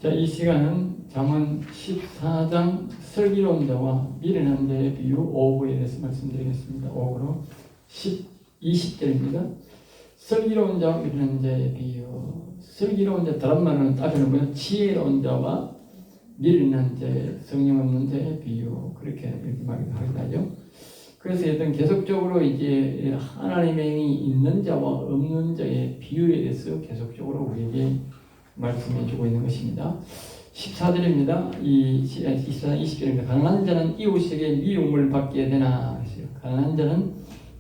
자, 이 시간은 잠언 14장 슬기로운 자와 미련한 자의 비유 5부에 대해서 말씀드리겠습니다. 5부로 20절입니다. 슬기로운 자와 미련한 자의 비유. 슬기로운 자, 다른 말은 앞에는 뭐냐? 지혜로운 자와 미련한 자의, 성령 없는 자의 비유. 이렇게 말하기도 하죠. 그래서 일단 계속적으로 이제 하나님의 영이 있는 자와 없는 자의 비유에 대해서 계속적으로 우리에게 말씀해 주고 있는 것입니다. 14절입니다. 이 14장 20절입니다. 가난한 자는 이웃에게 미움을 받게 되나. 가난한 자는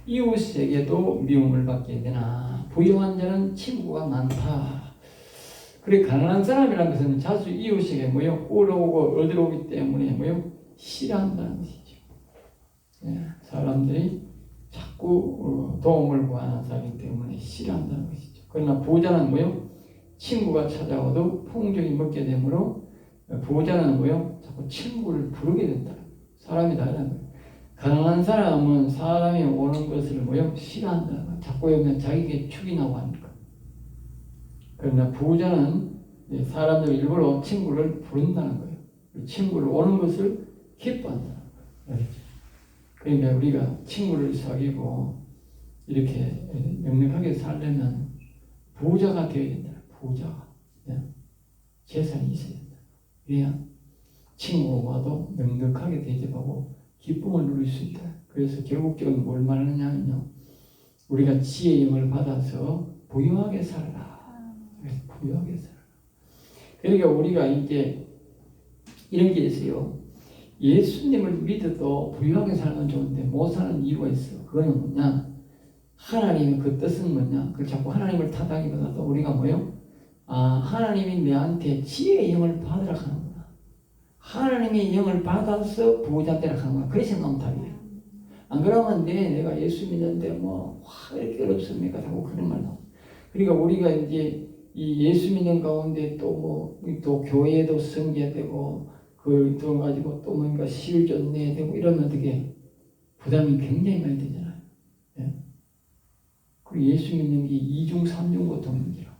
이웃에게도 미움을 받게 되나. 부유한 자는 친구가 많다. 그래, 가난한 사람이라는 것은 자주 이웃에게 꿀어오고 얻어오기 때문에 싫어한다는 것이죠. 사람들이 자꾸 도움을 구하는 사람이기 때문에 싫어한다는 것이죠. 그러나 부자는 친구가 찾아와도 풍족이 먹게 되므로 부자는 자꾸 친구를 부르게 된다. 사람이 다르다는 거예요. 가난한 사람은 사람이 오는 것을 싫어한다는 거예요. 자꾸 오면 자기에게 축이 나고 하니까. 그러나 부자는 사람들 일부러 친구를 부른다는 거예요. 친구를 오는 것을 기뻐한다는 거예요. 그러니까 우리가 친구를 사귀고 이렇게 명확하게 살려면 부자가 되어야 된다. 부자가. 재산이 있어야 된다. 그래야 친구가 와도 넉넉하게 대접하고 기쁨을 누릴 수 있다. 그래서 결국적으로 뭘 말하느냐면요. 우리가 지혜의 영을 받아서 부유하게 살아라. 부유하게 살아라. 그러니까 우리가 이제 이런 게 있어요. 예수님을 믿어도 부유하게 살면 좋은데 못 사는 이유가 있어. 그거는 뭐냐? 하나님의 그 뜻은 뭐냐? 그 자꾸 하나님을 탓하기보다도 우리가 하나님이 내한테 지혜의 영을 받으라 하는구나. 하나님의 영을 받아서 부자 되라 하는구나. 그렇게 생각하면 답이에요. 안 그러면 내가 예수 믿는데 이렇게 어렵습니까? 하고 그런 말 나와. 그러니까 우리가 이제 이 예수 믿는 가운데 또 교회에도 섬겨야 되고 또 가지고 또 뭔가 시를 좀 내야 되고 이러면 어떻게 부담이 굉장히 많이 되잖아요. 그리고 예수 믿는 게 2중 3중 고통입니다.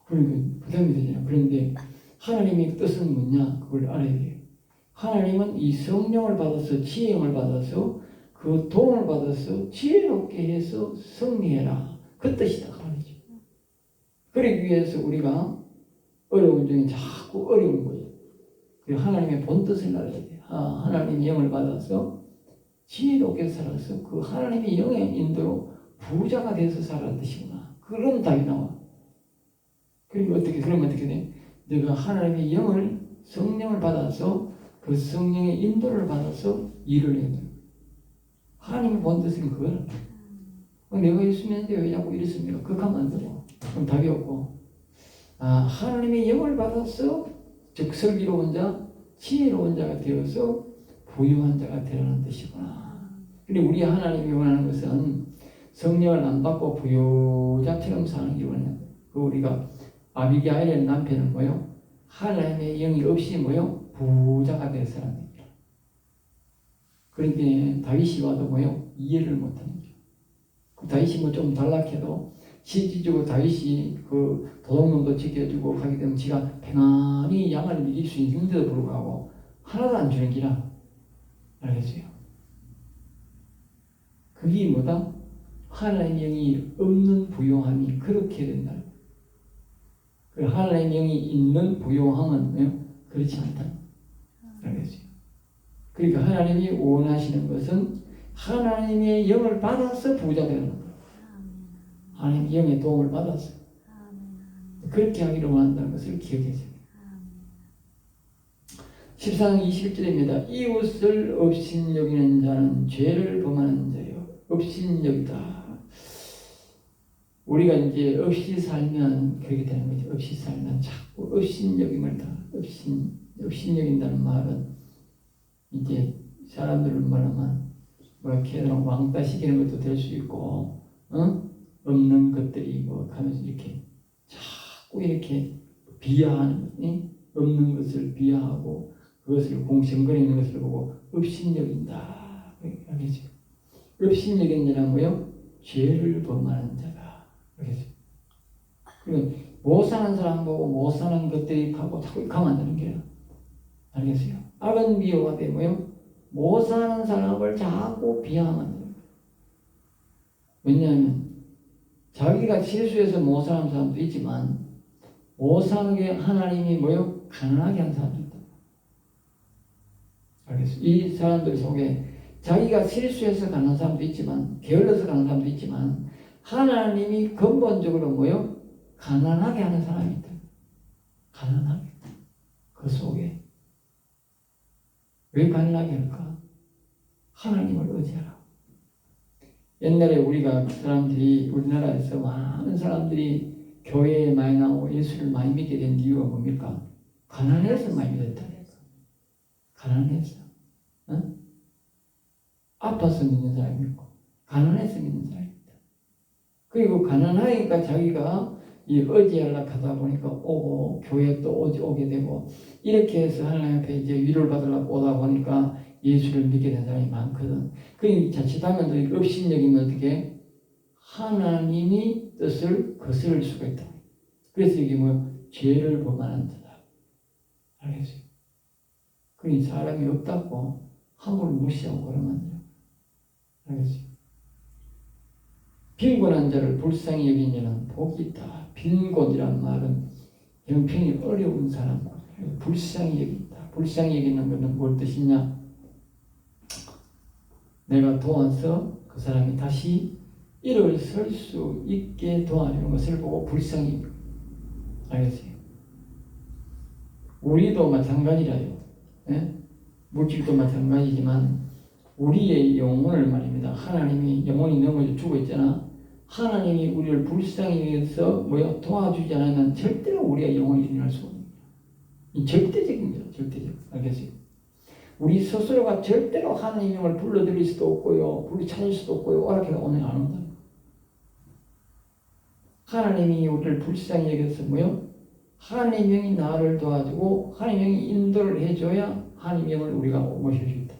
그러니까 부담이 되잖아요. 그런데 하나님의 뜻은 뭐냐? 그걸 알아야 돼요. 하나님은 이 성령을 받아서 지혜를 받아서 그 도움을 받아서 지혜롭게 해서 승리해라. 그 뜻이다 말이죠. 그러기 위해서 우리가 어려운 중에 자꾸 어려운 거예요. 그래서 하나님의 본 뜻을 알아야 돼요. 하나님의 영을 받아서 지혜롭게 살아서 그 하나님의 영의 인도로 부자가 돼서 살아야 뜻이구나. 그런 답이 나와. 그러면 어떻게 돼? 내가 하나님의 영을, 성령을 받아서 그 성령의 인도를 받아서 일을 해야 돼. 하나님의 본 뜻은 그거야. 내가 예수 믿는데 왜 자꾸 이랬습니까? 그거 하면 안 되고. 그럼 답이 없고. 하나님의 영을 받아서 즉 슬기로운 자, 지혜로운 자가 되어서 부유한 자가 되라는 뜻이구나. 근데 우리 하나님이 원하는 것은 성령을 안 받고 부유자처럼 사는 게 원해요. 우리가 아비게일의 남편은 하나님의 영이 없이 부자가 될 사람입니다. 그런데 다윗이 와도 이해를 못하는 거죠. 다윗이 좀 단락해도 실질적으로 다윗이 그 도둑놈도 지켜주고 가게 되면 지가 평안히 양을 이길 수 있는데도 불구하고 하나도 안 주는 기라. 알겠어요? 그게 뭐다? 하나님의 영이 없는 부요함이 그렇게 된다. 그 하나님의 영이 있는 부요함은 그렇지 않다. 알겠어요? 그러니까 하나님이 원하시는 것은 하나님의 영을 받아서 부자 되는 거예요. 하나님의 영의 도움을 받아서 그렇게 하기를 원한다는 것을 기억해주세요. 14장 21절입니다. 이웃을 업신여기는 자는 죄를 범하는 자요. 업신여기다. 우리가 이제 없이 살면 그렇게 되는 거죠. 없이 살면 자꾸 업신여김을 다. 업신여긴다는 말은 이제 사람들을 말하면 걔들은 왕따 시키는 것도 될 수 있고, 없는 것들이 하면서 이렇게 자꾸 이렇게 비하하는 것, 없는 것을 비하하고 그것을 공생거리는 것을 보고 업신여긴다. 알겠죠? 업신여긴 자는 죄를 범하는 자다. 알겠죠? 그리고 못 사는 사람 보고 못 사는 것들이 하고 자꾸 가만 되는 거예요. 알겠어요? 악은 미워가 되고요. 못 사는 사람을 자꾸 비하하면 돼요. 왜냐하면 자기가 실수해서 못 사는 사람도 있지만 못 사는 게 하나님이 뭐요? 가난하게 한 사람도 있다. 알겠어요? 이 사람들 속에 자기가 실수해서 가는 사람도 있지만 게을러서 가는 사람도 있지만 하나님이 근본적으로 뭐요? 가난하게 하는 사람이 있다. 가난하게. 그 속에 왜 가난하게 할까? 하나님을 의지하라. 옛날에 우리가 그 사람들이 우리나라에서 많은 사람들이 교회에 많이 나오고 예수를 많이 믿게 된 이유가 뭡니까? 가난해서 많이 믿었다. 가난해서. 응? 아파서 믿는 사람이 있고 가난해서 믿는 사람이 있다. 그리고 가난하니까 자기가 이 의지하려고 하다 보니까 오고 교회에 또 오게 되고 이렇게 해서 하나님 앞에 이제 위로를 받으려고 오다 보니까 예수를 믿게 된 사람이 많거든. 그러니까 자칫하면 또 업신여기면 어떻게 하나님이 뜻을 거스를 수가 있다. 그래서 이게 뭐 죄를 범하는 자다. 알겠어요? 그러니 사람이 없다고 함부로 무시하고 그러면 안 돼요. 알겠어요? 빈곤한 자를 불쌍히 여긴 자는 복이 있다. 빈곤이란 말은 형편이 어려운 사람, 불쌍히 여긴다. 불쌍히 여기는 것은 뭘 뜻이냐? 내가 도와서 그 사람이 다시 일어설 수 있게 도와주는 것을 보고 불쌍히 여긴다. 알겠어요? 우리도 마찬가지라요. 예? 물질도 마찬가지지만 우리의 영혼을 말입니다. 하나님이 영혼이 넘어져 죽어 있잖아. 하나님이 우리를 불쌍히 여겨서 도와주지 않으면 절대로 우리의 영혼이 일어날 수가 없습니다. 이 절대적인 거죠. 절대적. 알겠어요? 우리 스스로가 절대로 하나님의 영을 불러들일 수도 없고요. 찾을 수도 없고요. 오락해서 오늘 안 온다. 하나님이 우리를 불쌍히 여겨서 하나님의 영이 나를 도와주고 하나님의 영이 인도를 해줘야 하나님의 영을 우리가 모실 수 있다.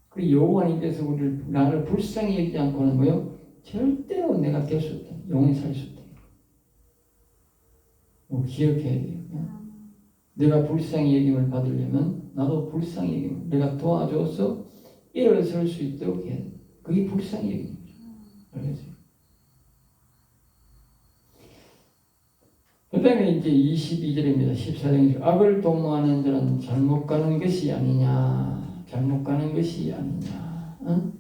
그리고 여호와님께서 나를 불쌍히 여기지 않고는 절대로 내가 될 수 없다. 영원히 살 수 없다. 기억해야 돼요. 내가 불쌍히 여김을 받으려면 나도 불쌍히 여김을 내가 도와줘서 일어설 수 있도록 해야 돼. 그게 불쌍히 여김이죠. 알겠어요? 그 다음에 이제 22절입니다. 14절입니다. 악을 도모하는 자는 잘못 가는 것이 아니냐. 잘못 가는 것이 아니냐. 응?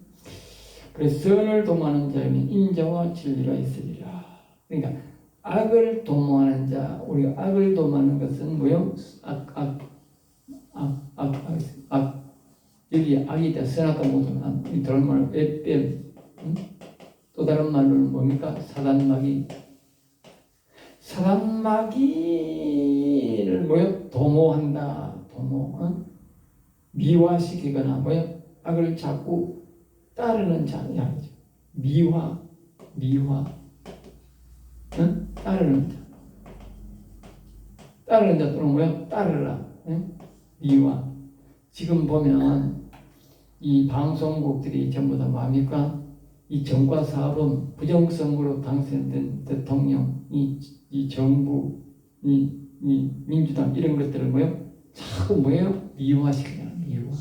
그래서 선을 도모하는 자에는 인자와 진리가 있으리라. 그러니까 악을 도모하는 자, 우리가 악을 도모하는 것은 여기 악이다. 선하다 못하면 이 다른 말로 또 다른 말로는 뭡니까? 사단마귀를 도모한다. 미화시키거나 악을 자꾸 따르는 자야. 미화. 응? 따르는 자. 따르는 자 또는 따르라. 응? 미화. 지금 보면 이 방송국들이 전부 다 뭡니까? 이 정과 사범 부정선거로 당선된 대통령, 이 정부, 이 민주당 이런 것들을 자꾸 미화시키잖아. 미화.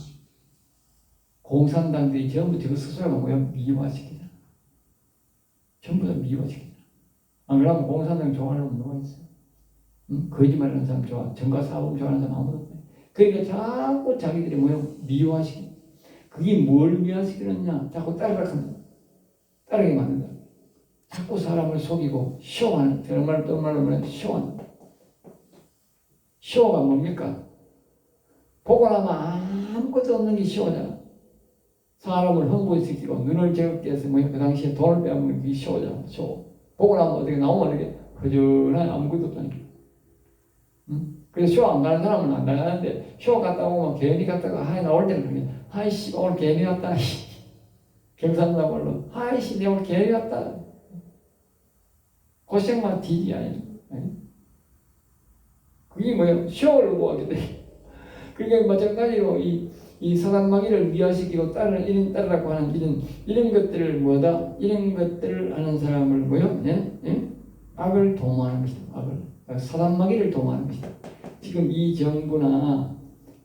공산당들이 전부 저거 스스로가 미화시키잖아. 전부 다 미화시키잖아. 안 그러면 공산당 좋아하는 사람 누가 있어? 응? 거짓말하는 사람 좋아. 정과 사범 좋아하는 사람 아무도 없네. 그러니까 자꾸 자기들이 미화시키. 그게 뭘 미화시키느냐? 자꾸 따르게 만든다. 자꾸 사람을 속이고 쇼하는, 정말로 쇼하는. 쇼가 뭡니까? 보고 나면 아무것도 없는 게 쇼잖아. 사람을 흥분시키고 눈을 저렇게 해서 그 당시에 돈을 빼앗는 게 쇼잖아. 쇼. 보고 나면 어떻게 나오면 이렇게 허전한 아무것도 없다니까. 응? 그래서 쇼 안 가는 사람은 안 나가는데 쇼 갔다 오면 괜히 갔다가 나올 때는 그러게 아이씨 오늘 괜히 왔다. 경상도 말로 아이씨 내가 오늘 괜히 왔다. 고생만 뒤지 아니. 그게 쇼를 구하게 돼. 그러니까 마찬가지로 이 사단마귀를 미화시키고 따르라고 하는 이런 것들을 이런 것들을 하는 사람을 악을 도모하는 것이다. 악을. 사단마귀를 도모하는 것이다. 지금 이 정부나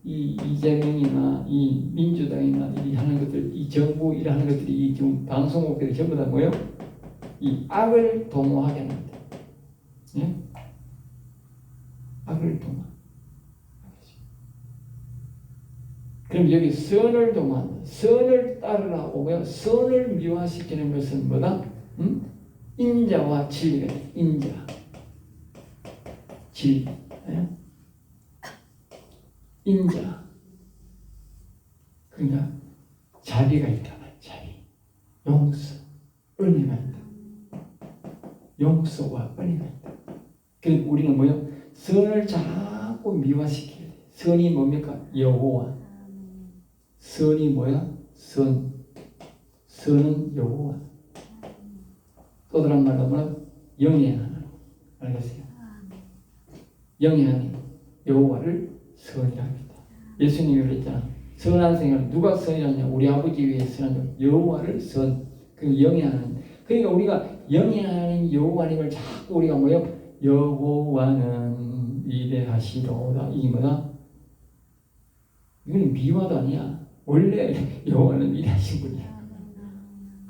이 이재명이나 이 민주당이나 이 하는 것들, 이 정부 일하는 것들이 이 지금 방송국들이 전부 다 뭐예요? 이 악을 도모하게 하는 거다. 예? 악을 도모. 그럼 여기 선을 도모한다. 선을 따르라고 뭐야? 선을 미화시키는 것은 뭐다? 인자와 진리가 있다. 인자, 진리, 예? 인자. 그러니까 자비가 있다. 자비, 용서, 은혜가 있다. 용서와 은혜가 있다. 그래서 우리는 뭐요? 선을 자꾸 미화시켜야 돼. 선이 뭡니까? 여호와. 선이 뭐야? 선. 선은 여호와. 또 다른 말로 뭐야? 영의 하나님. 알겠어요? 영의 하나님. 여호와를 선이라고 했다. 예수님이 그랬잖아. 선한 생활. 누가 선이라냐? 우리 아버지 위에 선한 여호와를 선. 그 영의 하나님. 그러니까 우리가 영의 하나님 여호와님을 자꾸 우리가 뭐요? 여호와는 위대하시도다. 이게 뭐다? 이건 미화도 아니야. 원래 여호와는 위대하신 분이야.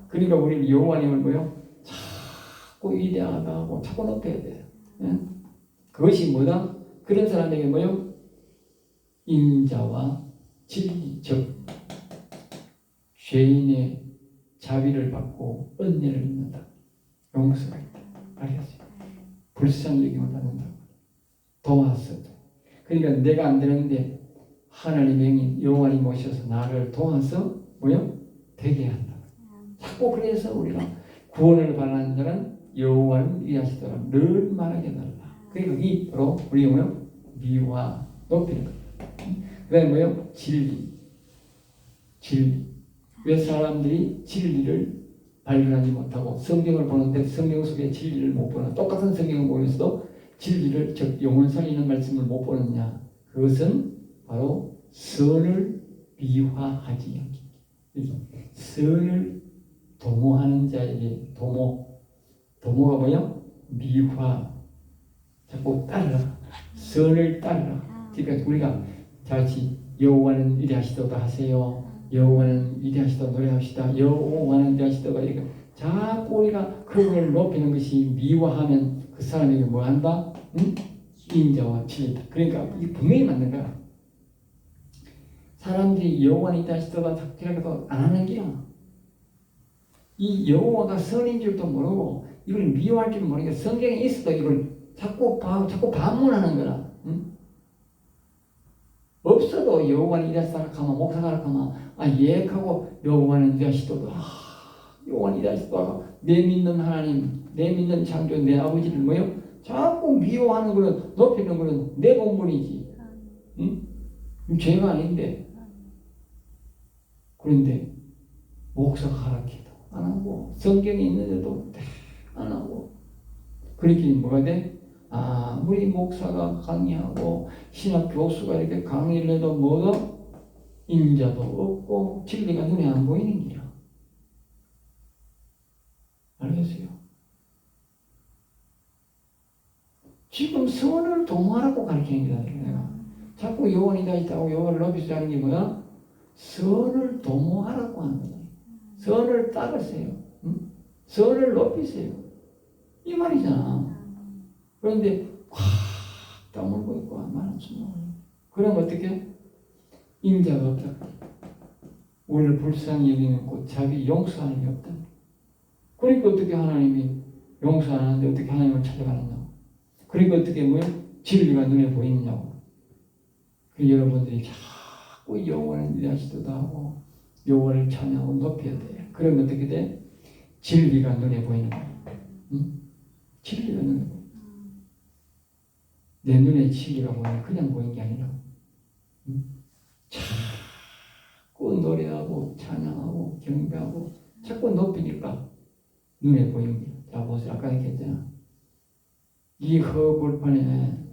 그러니까 우리는 여호와님을 뭐요? 자꾸 위대하다고 자꾸 높여야 돼요. 예? 그것이 뭐다? 그런 사람에게 뭐요? 인자와 진리, 즉 죄인의 자비를 받고 은혜를 입는다. 용서가 있다. 알겠어요? 불쌍히 여김을 받는다. 도와서도. 그러니까 내가 안 되는데 하나님의 영이 여호와님 모셔서 나를 도와서 뭐요? 되게 한다. 자꾸 그래서 우리가 구원을 바라는 자는 여호와를 위하시더라. 늘 말하게 달라. 그러니까 이 바로 우리 뭐요? 미화 높이는 것. 그 다음에 뭐요? 진리. 진리. 왜 사람들이 진리를 발견하지 못하고 성경을 보는데 성경 속에 진리를 못 보는, 똑같은 성경을 보면서도 진리를, 즉 영혼 살리는 말씀을 못 보느냐? 그것은 바로 선을 미화하지 않기. 선을 도모하는 자에게 도모가 뭐야? 미화. 자꾸 따르라. 선을 따르라. 그러니까 우리가 같이 여호와는 위대하시도다 하세요. 여호와는 위대하시도다 노래합시다. 여호와는 위대하시도다. 이렇게 자꾸 우리가 그걸 높이는 것이 미화하면 그 사람에게 뭐 한다? 인자와 진리다. 그러니까 이 분명히 맞는 거야. 사람들이 여호와는 위대하시도다 자꾸 안 하는 게야. 이 여호와가 선인 줄도 모르고 이걸 미워할 줄 모르니까 성경에 있어도 이걸 자꾸 반문하는 거라. 응? 없어도 여호와는 이래서 하면 목사가 하면 예하고 여호와는 이래시도다. 여호와는 이래시도다. 내 믿는 하나님, 내 믿는 창조, 내 아버지를 뭐요? 자꾸 미워하는 거는, 높이는 거는 내 본분이지. 응? 죄가 아닌데. 그런데 목사가 하락해도 안 하고 성경에 있는데도 안 하고. 그렇게 뭐가 돼? 아무리 목사가 강의하고 신학 교수가 이렇게 강의를 해도 뭐도 인자도 없고 진리가 눈에 안 보이는 기라. 알겠어요? 지금 선을 도모하라고 가르치는 거다. 내가 자꾸 여호와이다 있다고 여호와를 높이자는 게 뭐야? 선을 도모하라고 하는 거다. 선을 따르세요. 응? 선을 높이세요. 이 말이잖아. 그런데 확 다물고 있고 많은 수는. 그럼 어떻게? 인자가 없다. 우리를 불쌍히 여기는 곧 자비 용서하는 게 없다. 그러니까 어떻게 하나님이 용서 안 하는데 어떻게 하나님을 찾아가느냐고. 그러니까 어떻게 뭐예요? 진리가 눈에 보이느냐고. 그 여러분들이 자꾸 여호와는 위대하시도다 하고 여호와를 찬양하고 높여야 돼. 그러면 어떻게 돼? 진리가 눈에 보이는 거야. 응? 진리가 눈에 보이는 거야. 내 눈에 진리가 보이는 그냥 보이는 게 아니라 자꾸 노래하고 찬양하고 경배하고 자꾸 높이니까 눈에 보이는 게. 자 보세요. 아까 얘기했잖아. 이 허벌판에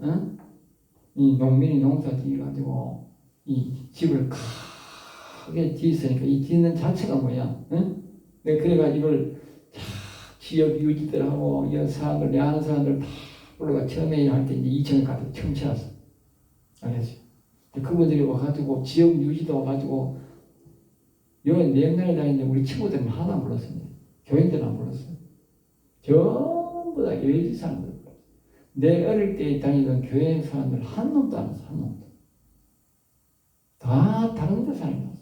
이 농민이 농사 지어가지고 이 집을 크게 지었으니까 이 짓는 자체가 뭐야? 그래가 이걸 지역 유지들하고 이런 사람들, 내 아는 사람들 다 불러가 처음에 할 때 이제 2층에 가서 청취했어. 알겠어요? 그분들이 와가지고 지역 유지도 와가지고 여기 내년에 다니는데 우리 친구들은 하나도 안 불렀습니다. 교인들은 안 불렀어요. 전부 다 여의지 사람들. 내 어릴 때 다니던 교회 사람들 한 놈도 안 왔어. 한 놈도. 다 다른 데 사람이 왔어요.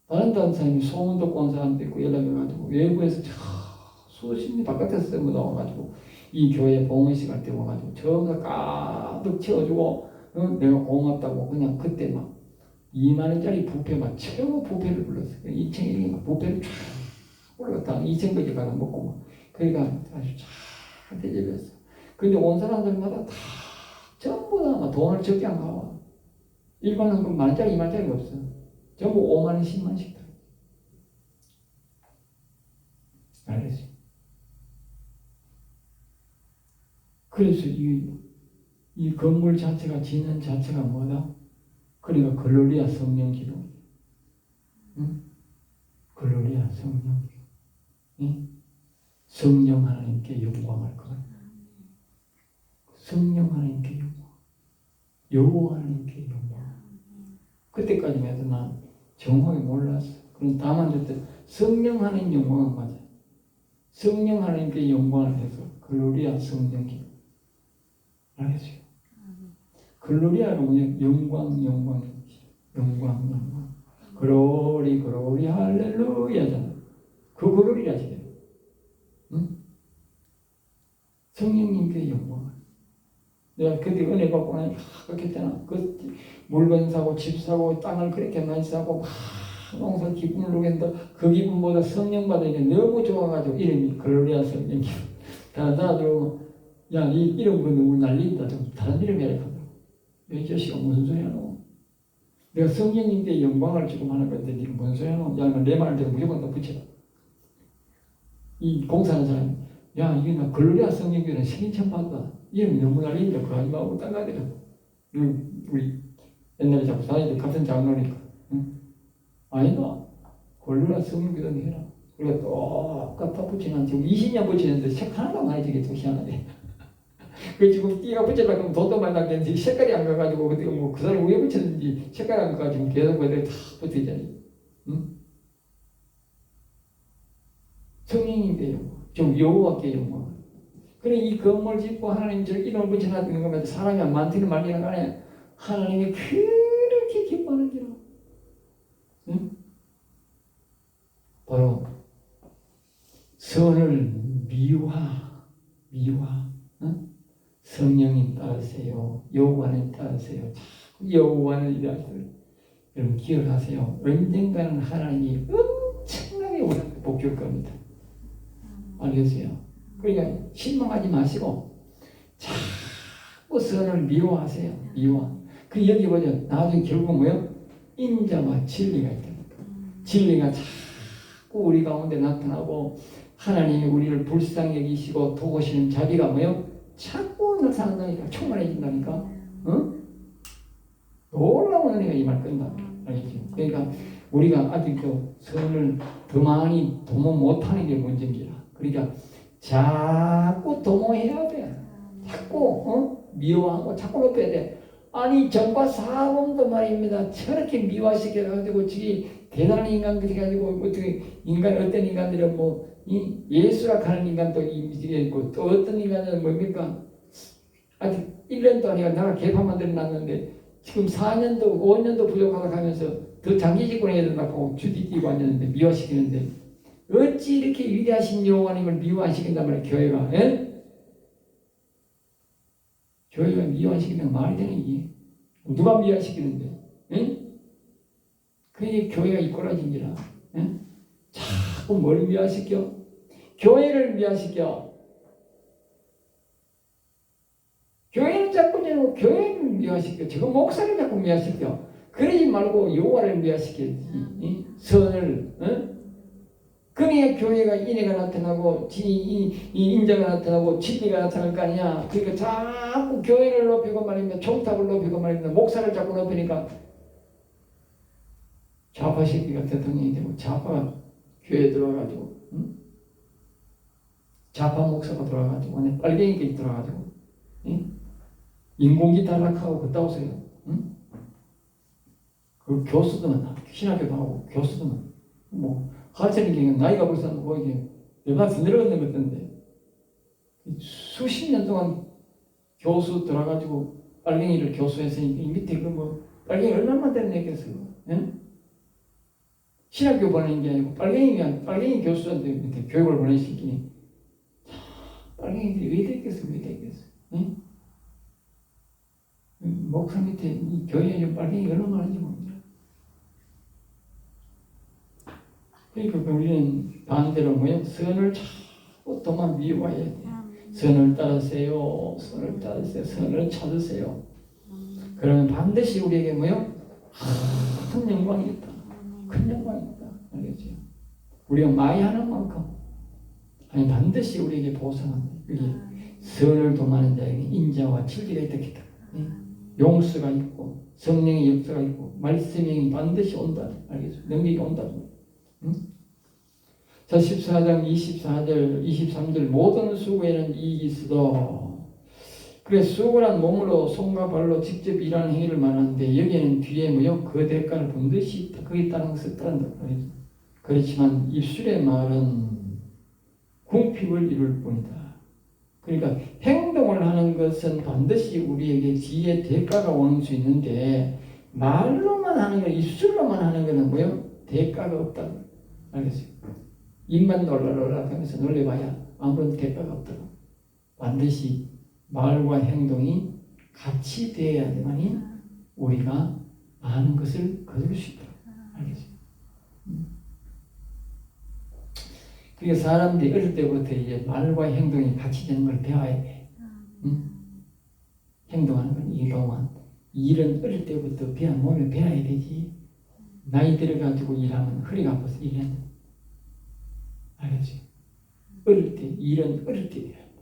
다른 데 사람이 소문 듣고 온 사람도 있고 연락해가지고 외부에서 수십 명 바깥에서 나와가지고 이 교회 봉헌식 할 때 와가지고 전부 다 가득 채워주고 내가 고맙다고 그냥 그때 막 2만 원짜리 뷔페 막 최고 뷔페를 불렀어요. 2층에 막 뷔페를 쫙 올라갔다 2층까지 가서 먹고 막 그러니까 아주 쫙 대접했어. 근데 온 사람들마다 다 전부 다 돈을 적게 안 가와. 일반은 그 만 원짜리 2만 원짜리가 없어. 전부 5만 원 10만 원씩 들어. 알겠지? 그래서 이 건물 자체가 지는 자체가 뭐다? 그러니까 글로리아 성령 기도. 응? 글로리아 성령 기도. 응? 성령 하나님께 영광할 것. 성령 하나님께 영광. 여호와 하나님께 영광. 그때까지만 해도 난 정확하게 몰랐어. 그럼 다만 그때 성령 하나님 영광은 맞아. 성령 하나님께 영광을 해서 글로리아 성령 기도. 알겠어요? 글로리아가 뭐냐? 영광, 영광, 영광, 영광. 글로리, 글로리, 할렐루야잖아. 그 글로리야 지금. 응? 성령님께 영광. 내가 그때 은혜 받고 나니 그렇게 했잖아. 그 물건 사고 집 사고 땅을 그렇게 많이 사고 막 농사 기쁨을 누겠는데 그 기쁨보다 성령 받으니까 너무 좋아가지고 이름이 글로리아 성령 기도. 다른 사람들은 야, 이 이름 그 너무 난리다. 좀 다른 이름 해야 하더라고. 이 자식아 무슨 소리 하노? 내가 성령님께 영광을 지금 하는 건데 니 무슨 소리 하노? 야, 내 말을 듣고 무조건 다 붙여라. 이 공사하는 사람이 야, 이게 나 글로리아 성령교회는 신인천 받다. 이름이 너무 난리인데 그거 하지 말고 딴 거 하더라. 우리 옛날에 자꾸 사람들 같은 장로니까 응? 아니다. 글로리아 성령교회는 해라. 그리고 똑같아 붙이는 지금 20년 붙이는데 색 하나도 안 나지. 좀 희한하게. 그 지금 띠가 붙이려고 하면 돈도 많이 나겠는데 색깔이 안 가가지고 뭐 그 사람이 왜 붙였는지 색깔이 안 가가지고 계속 그대로 다 붙어있잖아요. 응? 성령님께 영광, 좀 여호와께 영광. 그래 이 건물 짓고 하나님 저 이름을 붙여놨는 것만 사람이 많지는 말기는 간에 하나님이 그렇게 기뻐하는지라. 응? 바로 선을 미화. 응? 성령님 따르세요. 여호와는 따르세요. 여호와는 이라들. 여러분 기억하세요. 언젠가는 하나님이 엄청나게 우리한테 복줄 겁니다. 알겠어요? 그러니까 실망하지 마시고 자꾸 선을 미워하세요. 미워. 그 여기 보죠. 나중에 결국 뭐요? 인자와 진리가 있다니까. 진리가 자꾸 우리 가운데 나타나고 하나님이 우리를 불쌍히 여기시고 도우시는 자비가 뭐요? 자꾸 나타난다니까. 충만해진다니까. 응? 놀라운 은혜가 임할 건다. 알겠죠? 그러니까 우리가 아직도 선을 더 많이 도모 못하는 게 문제입니다. 그러니까 자꾸 도모해야 돼. 자꾸 미워하고 자꾸 높여야 돼. 아니 정과 사범도 말입니다. 저렇게 미화시켜가지고 지금 대단한 인간들이 가지고 어떻게 어떤 인간들은 뭐 예수라 하는 인간도 있고 또 어떤 인간은 뭡니까? 아직 1년도 아니라 나라 개판 만들어놨는데 지금 4년도 5년도 부족하다 하면서 더 장기 집권해야 된다고 주디뛰고 앉았는데 미화시키는데 어찌 이렇게 위대하신 여호와님을 미화시킨단 말이에요. 교회가. 에? 교회가 미화시키면 말이 되는 게 누가 미화시키는데? 에? 그게 교회가 이꼬라진지라. 자꾸 뭘 미화시켜? 교회를 미화시켜. 교회는 자꾸 되고 교회를 미화시켜. 지금 목사를 자꾸 미화시켜. 그러지 말고 여호와를 미화시켜야지. 선을. 그래야 교회가 인애가 나타나고 이 인자가 나타나고 진리가 나타날 거 아니야. 그러니까 자꾸 교회를 높이고 말입니다. 총탑을 높이고 말입니다. 목사를 자꾸 높이니까 좌파 새끼가 대통령이 되고 좌파가 교회에 들어와가지고 좌파 목사가 돌아가지고 빨갱이까지 돌아가지고 인공기 타락하고 그따 오세요. 응? 그 교수들은 신학교도 하고 교수들은 뭐 하찮은 경우는 나이가 벌써 뭐 이게 얼마나 더 내려갔는 것 같던데 수십 년 동안 교수 들어가지고 빨갱이를 교수했으니까 이 밑에 그 뭐 빨갱이 얼마나 때려냈겠어요. 응? 신학교 보내는 게 아니고 빨갱이 교수한테 밑에 교육을 보내시키니 빨갱이들이 왜 됐겠어 왜 됐겠어. 응? 목사 밑에 이 교회에 빨갱이가 얼마나 많은지 모릅니다. 그러니까 우리는 반대로 뭐요? 선을 자꾸 도만 미워해야 돼. 선을 따르세요. 선을 따르세요. 선을 찾으세요. 그러면 반드시 우리에게 뭐요? 큰 영광이 있다. 큰 영광이 있다. 알겠죠? 우리가 많이 하는 만큼 아니 반드시 우리에게 보상한다. 여기 선을 도하는 자에게 인자와 진리가 있다. 용서가 있고 성령의 역사가 있고 말씀이 반드시 온다. 알겠죠? 능력이 온다. 응? 자 14장 24절 23절 모든 수고에는 이익이 있어도 그래 수고란 몸으로 손과 발로 직접 일하는 행위를 말하는데 여기에는 뒤에 뭐요? 그 대가를 반드시 거기에 따른 것을 따른다. 그렇지만 입술의 말은 궁핍을 이룰 뿐이다. 그러니까 행동을 하는 것은 반드시 우리에게 뒤에 대가가 오는 수 있는데 말로만 하는 거, 입술로만 하는 거는 뭐요? 대가가 없다. 알겠어요? 입만 놀라놀라 하면서 놀려봐야 아무런 대가가 없다고. 반드시 말과 행동이 같이 되어야만이 우리가 아는 것을 거둘 수 있다. 알겠어요? 그게 사람들이 어릴 때부터 이제 말과 행동이 같이 되는 걸 배워야 돼. 행동하는 건 이동안 일은 어릴 때부터 몸에 배워야 되지. 나이 들어가지고 일하면 허리가 아파서 일해야 돼. 알겠지? 어릴 때 일은 어릴 때 배워야 돼.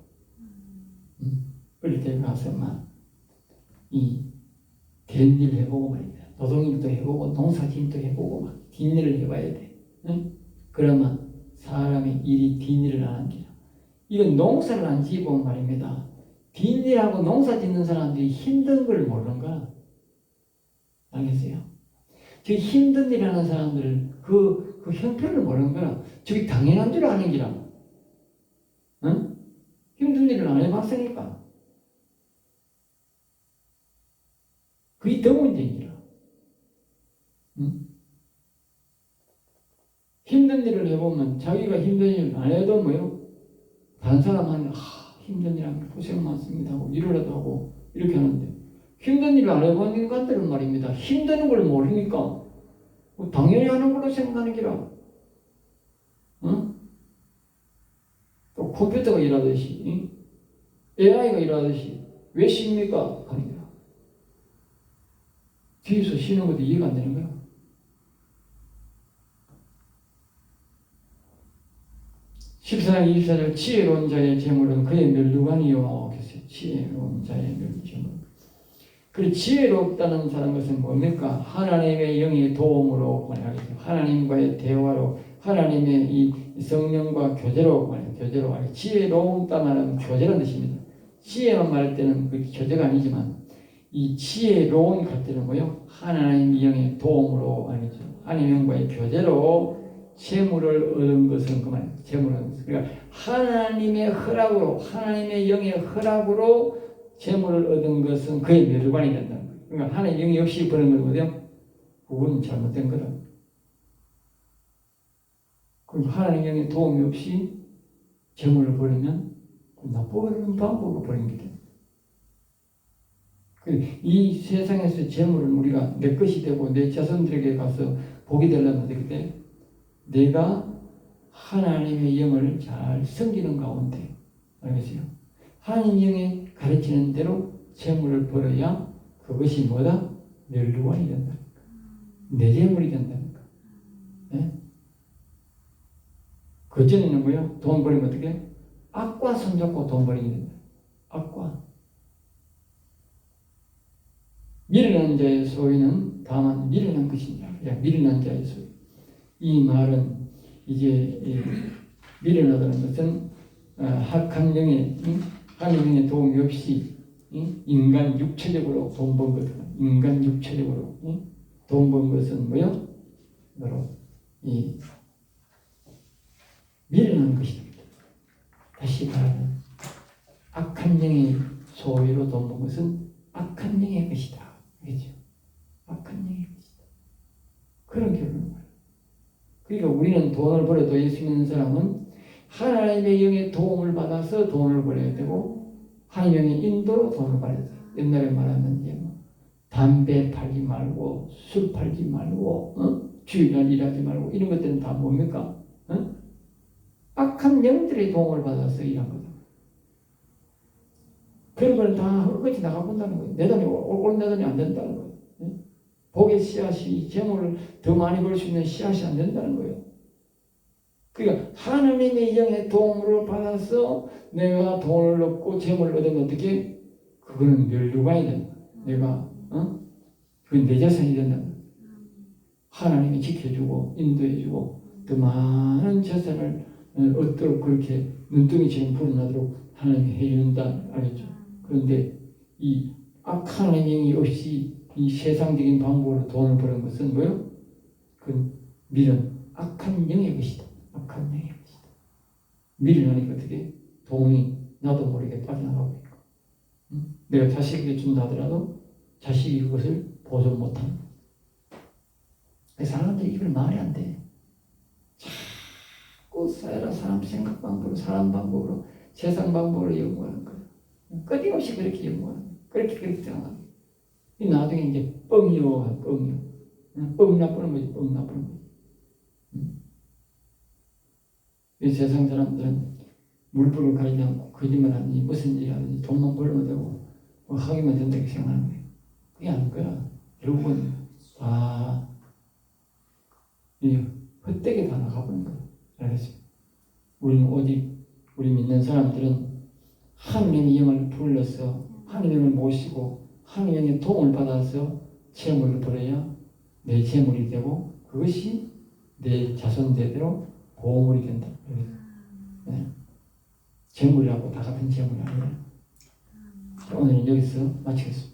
어릴 때 가서 막 이 된 일 해보고 말이야. 노동일도 해보고 농사짓기도 해보고 막 뒷일을 해봐야 돼. 그러면 사람이 일이 뒷일을 안 합니다. 이건 농사를 안 지고 말입니다. 뒷일하고 농사 짓는 사람들이 힘든 걸 모르는 거야. 알겠어요? 저 힘든 일 하는 사람들 그 형편을 모르는 거야. 저기 당연한 줄 아는 기라. 응? 힘든 일을 안 해봤으니까. 그게 더 문제이라. 응? 힘든 일을 해보면 자기가 힘든 일을 안 해도 뭐요? 다른 사람은 힘든 일 하면 고생 많습니다 하고 일을 하고 이렇게 하는데 힘든 일을 안 해보는 것들은 말입니다. 힘드는 걸 모르니까 당연히 하는 걸로 생각하는 기라. 응? 또 컴퓨터가 일하듯이 AI가 일하듯이 왜 쉽니까? 하는 거야. 뒤에서 쉬는 것도 이해가 안 되는 거야. (14장 24절) 지혜로운 자의 재물은 그의 멸류관이요. 지혜로운 자의 재물. 그리고 지혜롭다는 사람 것은 뭡니까? 하나님의 영의 도움으로 말하겠죠. 하나님과의 대화로 하나님의 이 성령과 교제로 말해요. 교제로 말해요. 지혜로운다 말하면 교제라는 뜻입니다. 지혜만 말할 때는 그 교제가 아니지만 이 지혜로운 갈 때는 뭐요? 하나님의 영의 도움으로 말이죠. 하나님의 영과의 교제로 재물을 얻은 것은 그 말이에요. 재물을 얻은 것은. 그러니까 하나님의 허락으로 하나님의 영의 허락으로 재물을 얻은 것은 그의 멸관이 된다는 거예요. 그러니까 하나님의 영이 없이 버는 거거든요. 그건 잘못된 거다. 그럼 하나님의 영의 도움이 없이 재물을 버리면 나쁘는 방법으로 버리는 게 됩니다. 이 세상에서 재물은 우리가 내 것이 되고 내 자손들에게 가서 복이 되려면 그때 내가 하나님의 영을 잘 섬기는 가운데 알겠어요? 하나님 영이 가르치는 대로 재물을 벌어야 그것이 뭐다? 멸류관이 된다니까. 내 재물이 된다니까. 네? 그전에는 뭐야? 돈 벌이면 어떻게? 악과 손잡고 돈 벌이게 된다. 악과. 미련한 자의 소유는 다만 미련한 것이냐. 미련한 자의 소유. 이 말은 이제 미련하다는 것은 하나님의 하나님의 도움이 없이 인간 육체적으로 돈 번 거든. 인간 육체적으로 돈 번 것은 뭐요? 바로 이 미련한 것입니다. 다시 말하면 악한 영의 소유로 돈 번 것은 악한 영의 것이다. 그렇죠? 악한 영의 것이다. 그런 결론을 말해요. 그러니까 우리는 돈을 벌어도 예수 믿는 사람은 하나님의 영의 도움을 받아서 돈을 벌어야 되고 하나님의 인도로 돈을 벌어야 돼요. 옛날에 말하면 이제 뭐 담배 팔지 말고 술 팔지 말고 주일날 일하지 말고 이런 것들은 다 뭡니까? 악한 영들의 도움을 받아서 일한 거다. 그런 걸 다 헛것이 나가본다는 거예요. 내 돈이 옳은 내 돈이 안 된다는 거예요. 복의 씨앗이 재물을 더 많이 벌 수 있는 씨앗이 안 된다는 거예요. 그러니까 하나님의 영의 도움을 받아서 내가 돈을 얻고 재물을 얻으면 어떻게? 그거는 멸류관이 된다. 내가 그건 내 자산이 된다. 하나님이 지켜주고 인도해주고 더 많은 재산을 얻도록 그렇게 눈덩이처럼 불어나도록 하나님이 해준다. 알겠죠? 그런데 이 악한 영이 없이 이 세상적인 방법으로 돈을 버는 것은 뭐요? 그 미련, 악한 영의 것이다. 악한 영의 것이다. 미련하니까 어떻게? 돈이 나도 모르게 빠져나가고 있고 내가 자식에게 준다 하더라도 자식이 그것을 보존 못한다. 사람들이 이걸 말이 안 돼. 자꾸 사람 생각 방법으로 사람 방법으로 세상 방법으로 연구하는 거예요. 끊임없이 그렇게 연구하는 거예요. 그렇게 생각하는 거예요. 나중에 이제 뻥이요. 뻥 나쁘는 거지. 뻥 나쁘는 거지. 이 세상 사람들은 물불을 가리지 않고 거짓말하든지 무슨 일 하든지 돈만 벌면 되고 뭐 하기만 된다 이렇게 생각하는 거예요. 그게 아닌 거야. 결국은 다 헛되게 다 나가버린 거예요. 알겠죠? 우리는 오직 우리 믿는 사람들은 하나님의 영을 불러서 하나님을 모시고 하나님의 도움을 받아서 재물을 벌어야 내 재물이 되고 그것이 내 자손대대로 보물이 된다. 네. 재물이라고 다 같은 재물이 아니라 오늘은 여기서 마치겠습니다.